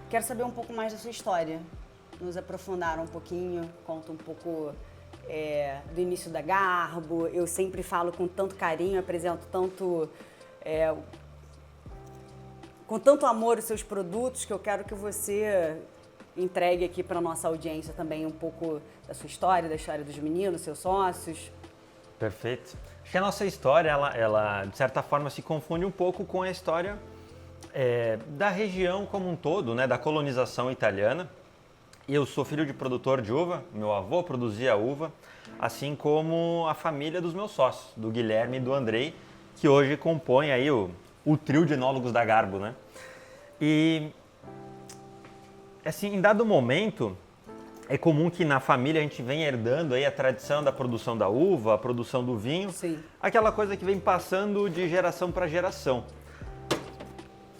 Quero saber um pouco mais da sua história. Nos aprofundar um pouquinho, conta um pouco do início da Garbo. Eu sempre falo com tanto carinho, apresento com tanto amor os seus produtos, que eu quero que você entregue aqui para a nossa audiência também um pouco da sua história, da história dos meninos, seus sócios. Perfeito. Acho que a nossa história, ela de certa forma se confunde um pouco com a história da região como um todo, né, da colonização italiana. Eu sou filho de produtor de uva, meu avô produzia uva, assim como a família dos meus sócios, do Guilherme e do Andrei, que hoje compõem aí o trio de enólogos da Garbo, né? E, assim, em dado momento, é comum que na família a gente venha herdando aí a tradição da produção da uva, a produção do vinho, Sim. aquela coisa que vem passando de geração para geração.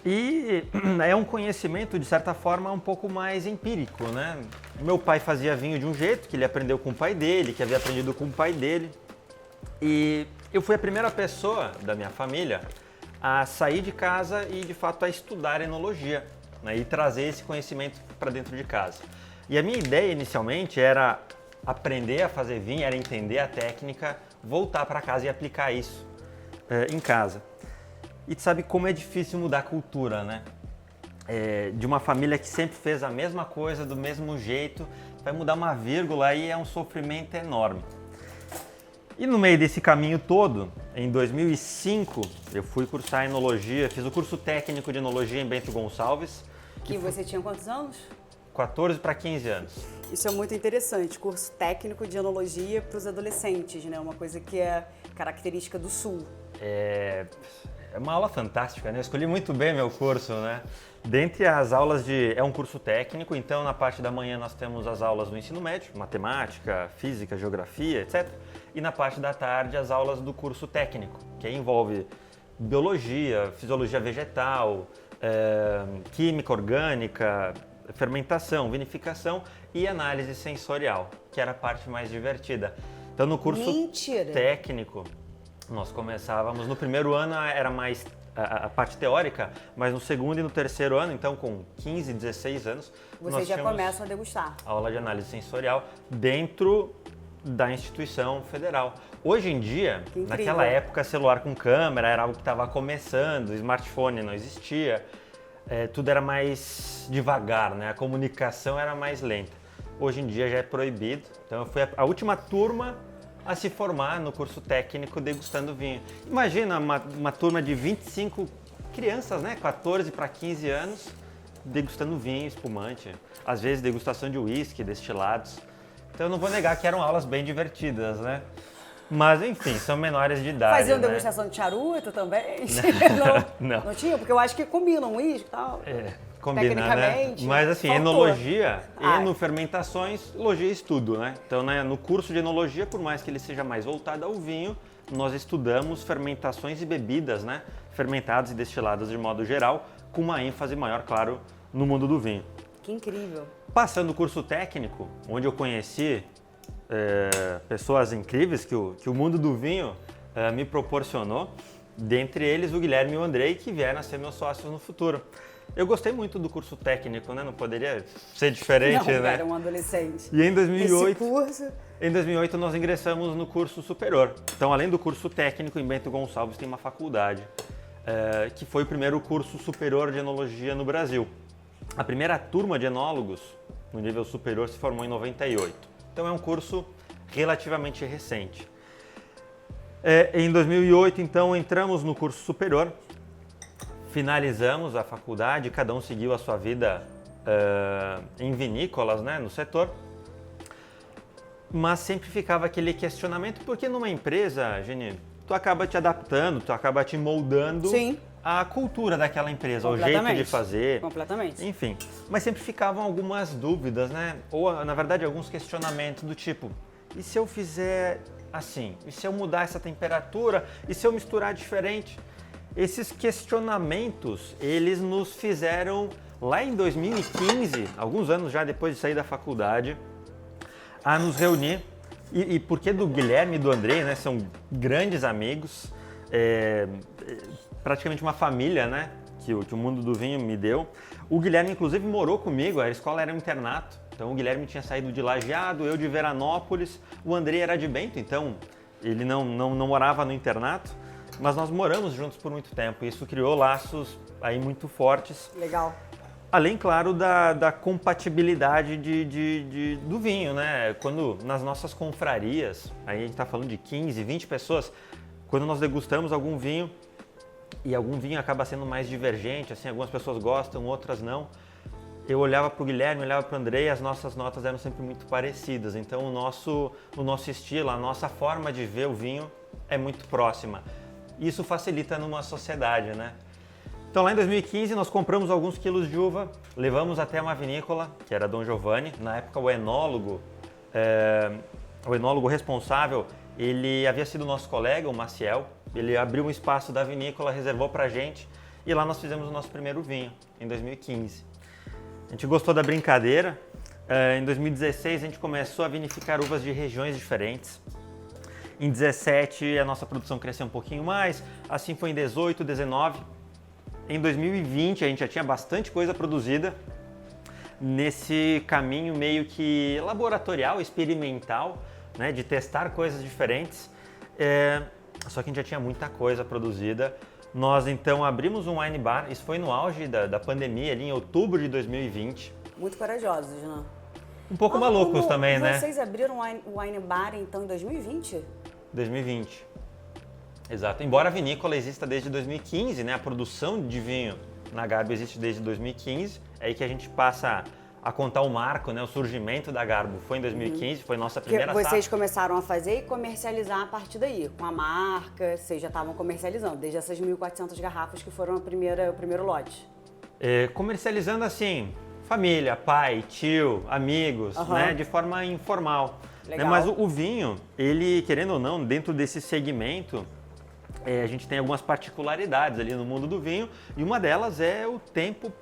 E é um conhecimento, de certa forma, um pouco mais empírico, né? Meu pai fazia vinho de um jeito, que ele aprendeu com o pai dele, que havia aprendido com o pai dele. E eu fui a primeira pessoa da minha família a sair de casa e, de fato, a estudar enologia, né? E trazer esse conhecimento para dentro de casa. E a minha ideia, inicialmente, era aprender a fazer vinho, era entender a técnica, voltar para casa e aplicar isso em casa. E tu sabe como é difícil mudar a cultura, né? De uma família que sempre fez a mesma coisa, do mesmo jeito, vai mudar uma vírgula aí é um sofrimento enorme. E no meio desse caminho todo, em 2005, eu fui cursar enologia, fiz o curso técnico de enologia em Bento Gonçalves. Que você tinha quantos anos? 14 para 15 anos. Isso é muito interessante, curso técnico de enologia para os adolescentes, né? Uma coisa que é característica do Sul. É uma aula fantástica, né? Eu escolhi muito bem meu curso, né? Dentre as aulas é um curso técnico, então na parte da manhã nós temos as aulas do ensino médio, matemática, física, geografia, etc. E na parte da tarde as aulas do curso técnico, que envolve biologia, fisiologia vegetal, química orgânica, fermentação, vinificação e análise sensorial, que era a parte mais divertida. Então no curso técnico nós começávamos, no primeiro ano era mais a parte teórica, mas no segundo e no terceiro ano, então com 15, 16 anos, vocês já começam a degustar. Aula de análise sensorial dentro da instituição federal. Hoje em dia, naquela época, celular com câmera era algo que estava começando, smartphone não existia, tudo era mais devagar, né? A comunicação era mais lenta. Hoje em dia já é proibido, então eu fui a última turma a se formar no curso técnico degustando vinho. Imagina uma turma de 25 crianças, né, 14 para 15 anos, degustando vinho, espumante, às vezes degustação de uísque, destilados. Então eu não vou negar que eram aulas bem divertidas, né? Mas enfim, são menores de idade. Faziam né? degustação de charuto também? Não. Não tinha? Porque eu acho que combinam uísque e tal. Combina, tecnicamente, né? Mas assim, faltou. enologia, enofermentações, elogia e estudo, né? Então, né, no curso de enologia, por mais que ele seja mais voltado ao vinho, nós estudamos fermentações e bebidas, né? Fermentadas e destiladas de modo geral, com uma ênfase maior, claro, no mundo do vinho. Que incrível. Passando o curso técnico, onde eu conheci pessoas incríveis que o mundo do vinho me proporcionou, dentre eles o Guilherme e o Andrei, que vieram a ser meus sócios no futuro. Eu gostei muito do curso técnico, né? Não poderia ser diferente, não, né? Era um adolescente. E em 2008, Esse curso... em 2008 nós ingressamos no curso superior. Então, além do curso técnico, em Bento Gonçalves tem uma faculdade, que foi o primeiro curso superior de enologia no Brasil. A primeira turma de enólogos no nível superior se formou em 98. Então, é um curso relativamente recente. Em 2008, então, entramos no curso superior. Finalizamos a faculdade, cada um seguiu a sua vida em vinícolas, né, no setor, mas sempre ficava aquele questionamento, porque numa empresa, Geni, tu acaba te adaptando, tu acaba te moldando à cultura daquela empresa, ao jeito de fazer. Completamente. Enfim, mas sempre ficavam algumas dúvidas, né, ou na verdade alguns questionamentos do tipo, e se eu fizer assim? E se eu mudar essa temperatura? E se eu misturar diferente? Esses questionamentos, eles nos fizeram, lá em 2015, alguns anos já depois de sair da faculdade, a nos reunir. E porque do Guilherme e do Andrei, né, são grandes amigos, praticamente uma família, né, que o mundo do vinho me deu. O Guilherme, inclusive, morou comigo, a escola era um internato. Então o Guilherme tinha saído de Lajeado, eu de Veranópolis, o Andrei era de Bento, então ele não morava no internato, mas nós moramos juntos por muito tempo. Isso criou laços aí muito fortes. Legal. Além, claro, da compatibilidade do vinho, né? Quando nas nossas confrarias, aí a gente está falando de 15, 20 pessoas, quando nós degustamos algum vinho e algum vinho acaba sendo mais divergente, assim, algumas pessoas gostam, outras não, eu olhava para o Guilherme, olhava para o Andrei, as nossas notas eram sempre muito parecidas. Então o nosso estilo, a nossa forma de ver o vinho é muito próxima. Isso facilita numa sociedade, né? Então lá em 2015 nós compramos alguns quilos de uva, levamos até uma vinícola, que era Dom Giovanni. Na época o enólogo responsável, ele havia sido nosso colega, o Maciel. Ele abriu um espaço da vinícola, reservou pra gente e lá nós fizemos o nosso primeiro vinho, em 2015. A gente gostou da brincadeira. Em 2016 a gente começou a vinificar uvas de regiões diferentes. Em 2017 a nossa produção cresceu um pouquinho mais, assim foi em 2018, 2019. Em 2020 a gente já tinha bastante coisa produzida nesse caminho meio que laboratorial, experimental, né, de testar coisas diferentes. Só que a gente já tinha muita coisa produzida. Nós então abrimos um wine bar, isso foi no auge da pandemia, ali em outubro de 2020. Muito corajosos, né? Um pouco malucos também, né? Vocês abriram o wine bar então em 2020? 2020. Exato. Embora a vinícola exista desde 2015, né? A produção de vinho na Garbo existe desde 2015. É aí que a gente passa a contar o marco, né? O surgimento da Garbo foi em 2015, foi nossa primeira safra. Vocês começaram a fazer e comercializar a partir daí, com a marca, vocês já estavam comercializando, desde essas 1.400 garrafas que foram o primeiro lote. Comercializando assim, família, pai, tio, amigos, né? De forma informal. Legal. Mas o vinho, ele, querendo ou não, dentro desse segmento, a gente tem algumas particularidades ali no mundo do vinho e uma delas é o tempo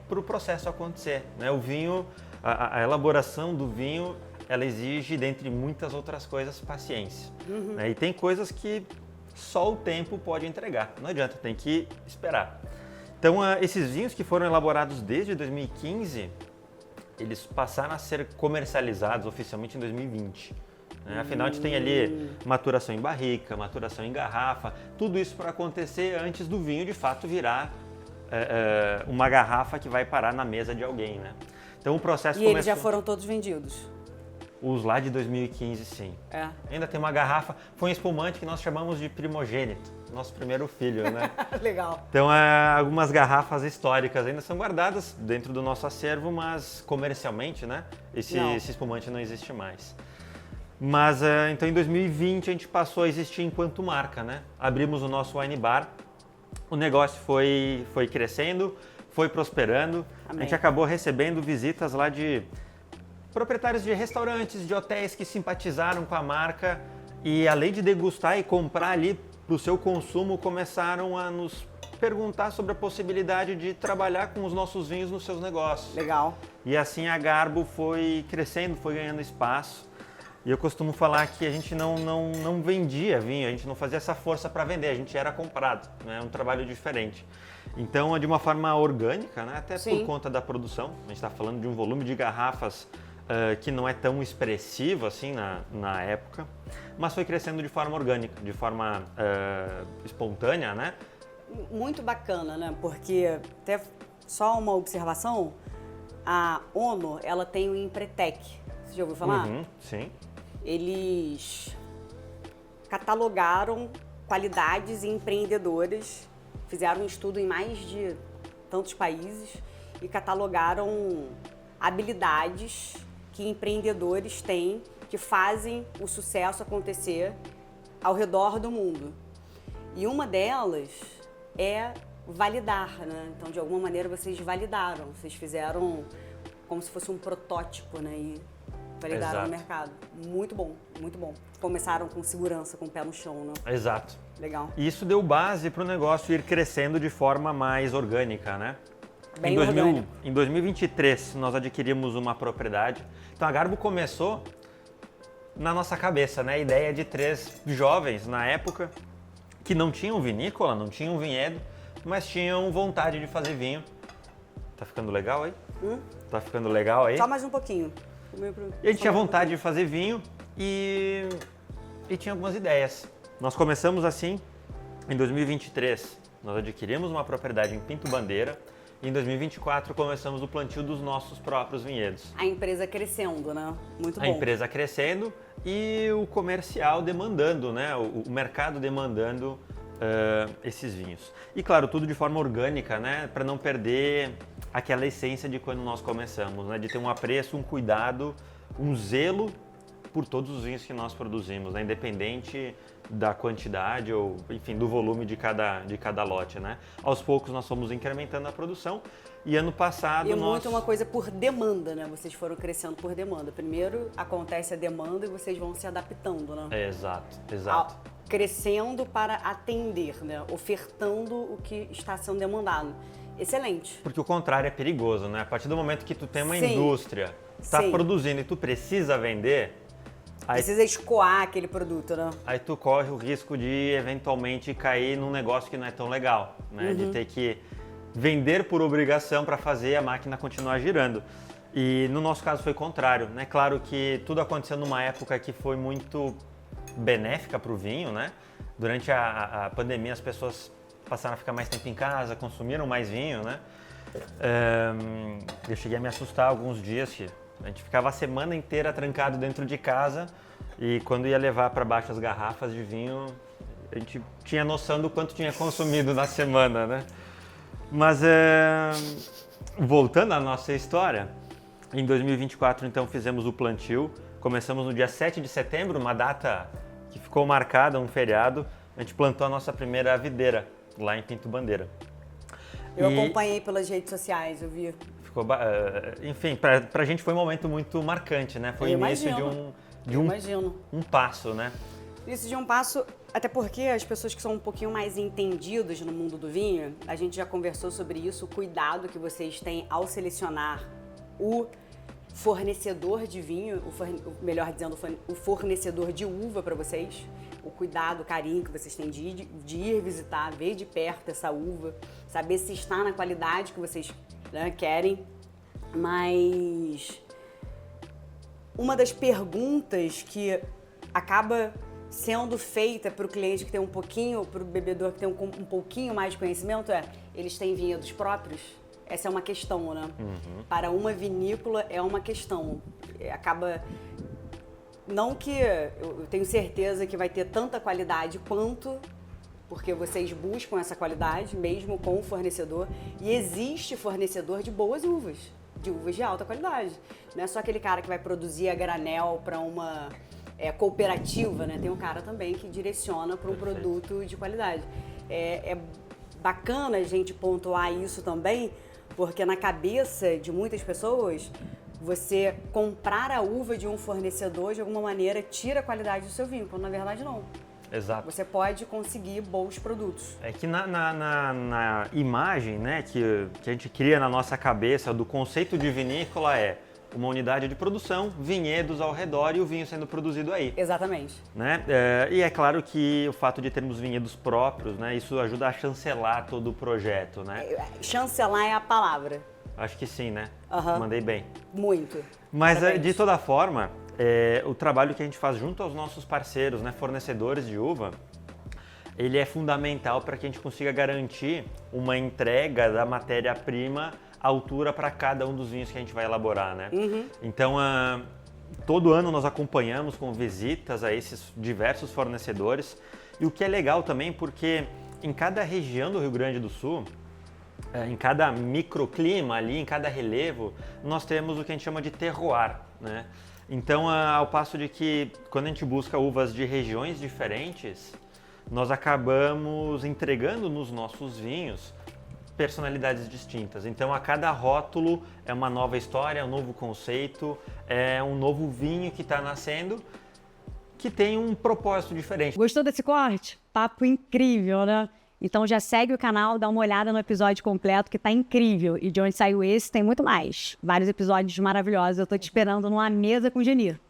para o processo acontecer, né? O vinho, a elaboração do vinho, ela exige, dentre muitas outras coisas, paciência. Né? E tem coisas que só o tempo pode entregar, não adianta, tem que esperar. Então, esses vinhos que foram elaborados desde 2015, eles passaram a ser comercializados oficialmente em 2020. Né? Afinal, a gente tem ali maturação em barrica, maturação em garrafa, tudo isso para acontecer antes do vinho de fato virar uma garrafa que vai parar na mesa de alguém, né? Então o processo começou... eles já foram todos vendidos? Os lá de 2015, sim. Ainda tem uma garrafa, foi um espumante que nós chamamos de primogênito, nosso primeiro filho, né? Legal. Então algumas garrafas históricas ainda são guardadas dentro do nosso acervo, mas comercialmente, né? Esse espumante não existe mais. Mas então em 2020 a gente passou a existir enquanto marca, né? Abrimos o nosso wine bar. O negócio foi crescendo, foi prosperando. Amém. A gente acabou recebendo visitas lá de proprietários de restaurantes, de hotéis que simpatizaram com a marca e, além de degustar e comprar ali para o seu consumo, começaram a nos perguntar sobre a possibilidade de trabalhar com os nossos vinhos nos seus negócios. Legal. E assim a Garbo foi crescendo, foi ganhando espaço. E eu costumo falar que a gente não vendia vinho, a gente não fazia essa força para vender, a gente era comprado, né? É um trabalho diferente. Então, de uma forma orgânica, né? Até por conta da produção, a gente está falando de um volume de garrafas que não é tão expressivo assim na época, mas foi crescendo de forma orgânica, de forma espontânea, né? Muito bacana, né? Porque, até só uma observação, a ONU, ela tem o Empretec, você já ouviu falar? Sim. Eles catalogaram qualidades e empreendedoras, fizeram um estudo em mais de tantos países e catalogaram habilidades que empreendedores têm que fazem o sucesso acontecer ao redor do mundo. E uma delas é validar, né? Então, de alguma maneira, vocês validaram, vocês fizeram como se fosse um protótipo, né? E validaram no mercado. Muito bom, muito bom. Começaram com segurança, com o pé no chão, né? Exato. Legal. E isso deu base para o negócio ir crescendo de forma mais orgânica, né? Bem orgânico. Em 2023, nós adquirimos uma propriedade. Então, a Garbo começou na nossa cabeça, né? A ideia de 3 jovens, na época, que não tinham vinícola, não tinham vinhedo, mas tinham vontade de fazer vinho Tá ficando legal aí? Tá ficando legal aí? Só mais um pouquinho. E a gente tinha vontade de fazer vinho e tinha algumas ideias. Nós começamos assim, em 2023, nós adquirimos uma propriedade em Pinto Bandeira e em 2024 começamos o plantio dos nossos próprios vinhedos. A empresa crescendo, né? Muito bom. A empresa crescendo e o comercial demandando, né? O mercado demandando esses vinhos. E claro, tudo de forma orgânica, né? Para não perder aquela essência de quando nós começamos, né? De ter um apreço, um cuidado, um zelo por todos os vinhos que nós produzimos, né? Independente da quantidade ou, enfim, do volume de cada lote, né? Aos poucos nós fomos incrementando a produção e ano passado E muito uma coisa por demanda, né? Vocês foram crescendo por demanda. Primeiro acontece a demanda e vocês vão se adaptando, né? Exato. Crescendo para atender, né? Ofertando o que está sendo demandado. Excelente. Porque o contrário é perigoso, né? A partir do momento que tu tem uma indústria, está Sim. produzindo e tu precisa vender, Precisa escoar aquele produto, né? aí tu corre o risco de eventualmente cair num negócio que não é tão legal, né? De ter que vender por obrigação para fazer a máquina continuar girando. E no nosso caso foi o contrário, né? Claro que tudo aconteceu numa época que foi muito benéfica para o vinho, né? Durante a pandemia as pessoas passaram a ficar mais tempo em casa, consumiram mais vinho, né? Eu cheguei a me assustar alguns dias que a gente ficava a semana inteira trancado dentro de casa e quando ia levar para baixo as garrafas de vinho, a gente tinha noção do quanto tinha consumido na semana, né? Mas voltando à nossa história, em 2024 então fizemos o plantio, começamos no dia 7 de setembro, uma data que ficou marcada, um feriado, a gente plantou a nossa primeira videira lá em Pinto Bandeira. Eu acompanhei pelas redes sociais, eu vi. Enfim, para a gente foi um momento muito marcante, né? Foi o início de um passo, né? Início de um passo, até porque as pessoas que são um pouquinho mais entendidas no mundo do vinho, a gente já conversou sobre isso, o cuidado que vocês têm ao selecionar o fornecedor de vinho, melhor dizendo, o fornecedor de uva para vocês, o cuidado, o carinho que vocês têm de ir visitar, ver de perto essa uva, saber se está na qualidade que vocês, né, querem. Mas uma das perguntas que acaba sendo feita para o cliente que tem um pouquinho, para o bebedor que tem um pouquinho mais de conhecimento é: eles têm vinhedos próprios? Essa é uma questão, né? Para uma vinícola é uma questão. Acaba... Não que eu tenho certeza que vai ter tanta qualidade quanto, porque vocês buscam essa qualidade, mesmo com o fornecedor. E existe fornecedor de boas uvas, de uvas de alta qualidade. Não é só aquele cara que vai produzir a granel para uma cooperativa, né? Tem um cara também que direciona para um produto de qualidade. É bacana a gente pontuar isso também, porque na cabeça de muitas pessoas, você comprar a uva de um fornecedor, de alguma maneira, tira a qualidade do seu vinho, quando na verdade não. Exato. Você pode conseguir bons produtos. É que na imagem, né, que a gente cria na nossa cabeça do conceito de vinícola é uma unidade de produção, vinhedos ao redor e o vinho sendo produzido aí. Exatamente. Né? E é claro que o fato de termos vinhedos próprios, né, isso ajuda a chancelar todo o projeto, né? Chancelar é a palavra. Acho que sim, né? Uhum. Mandei bem. Muito. Mas, Parabéns. de toda forma, o trabalho que a gente faz junto aos nossos parceiros, né, fornecedores de uva, ele é fundamental para que a gente consiga garantir uma entrega da matéria-prima à altura para cada um dos vinhos que a gente vai elaborar, né? Então, todo ano nós acompanhamos com visitas a esses diversos fornecedores. E o que é legal também, porque em cada região do Rio Grande do Sul, em cada microclima ali, em cada relevo, nós temos o que a gente chama de terroir, né? Então, ao passo de que quando a gente busca uvas de regiões diferentes, nós acabamos entregando nos nossos vinhos personalidades distintas. Então, a cada rótulo é uma nova história, um novo conceito, é um novo vinho que está nascendo, que tem um propósito diferente. Gostou desse corte? Papo incrível, né? Então já segue o canal, dá uma olhada no episódio completo que tá incrível. E de onde saiu esse, tem muito mais. Vários episódios maravilhosos. Eu tô te esperando numa mesa com o Genir.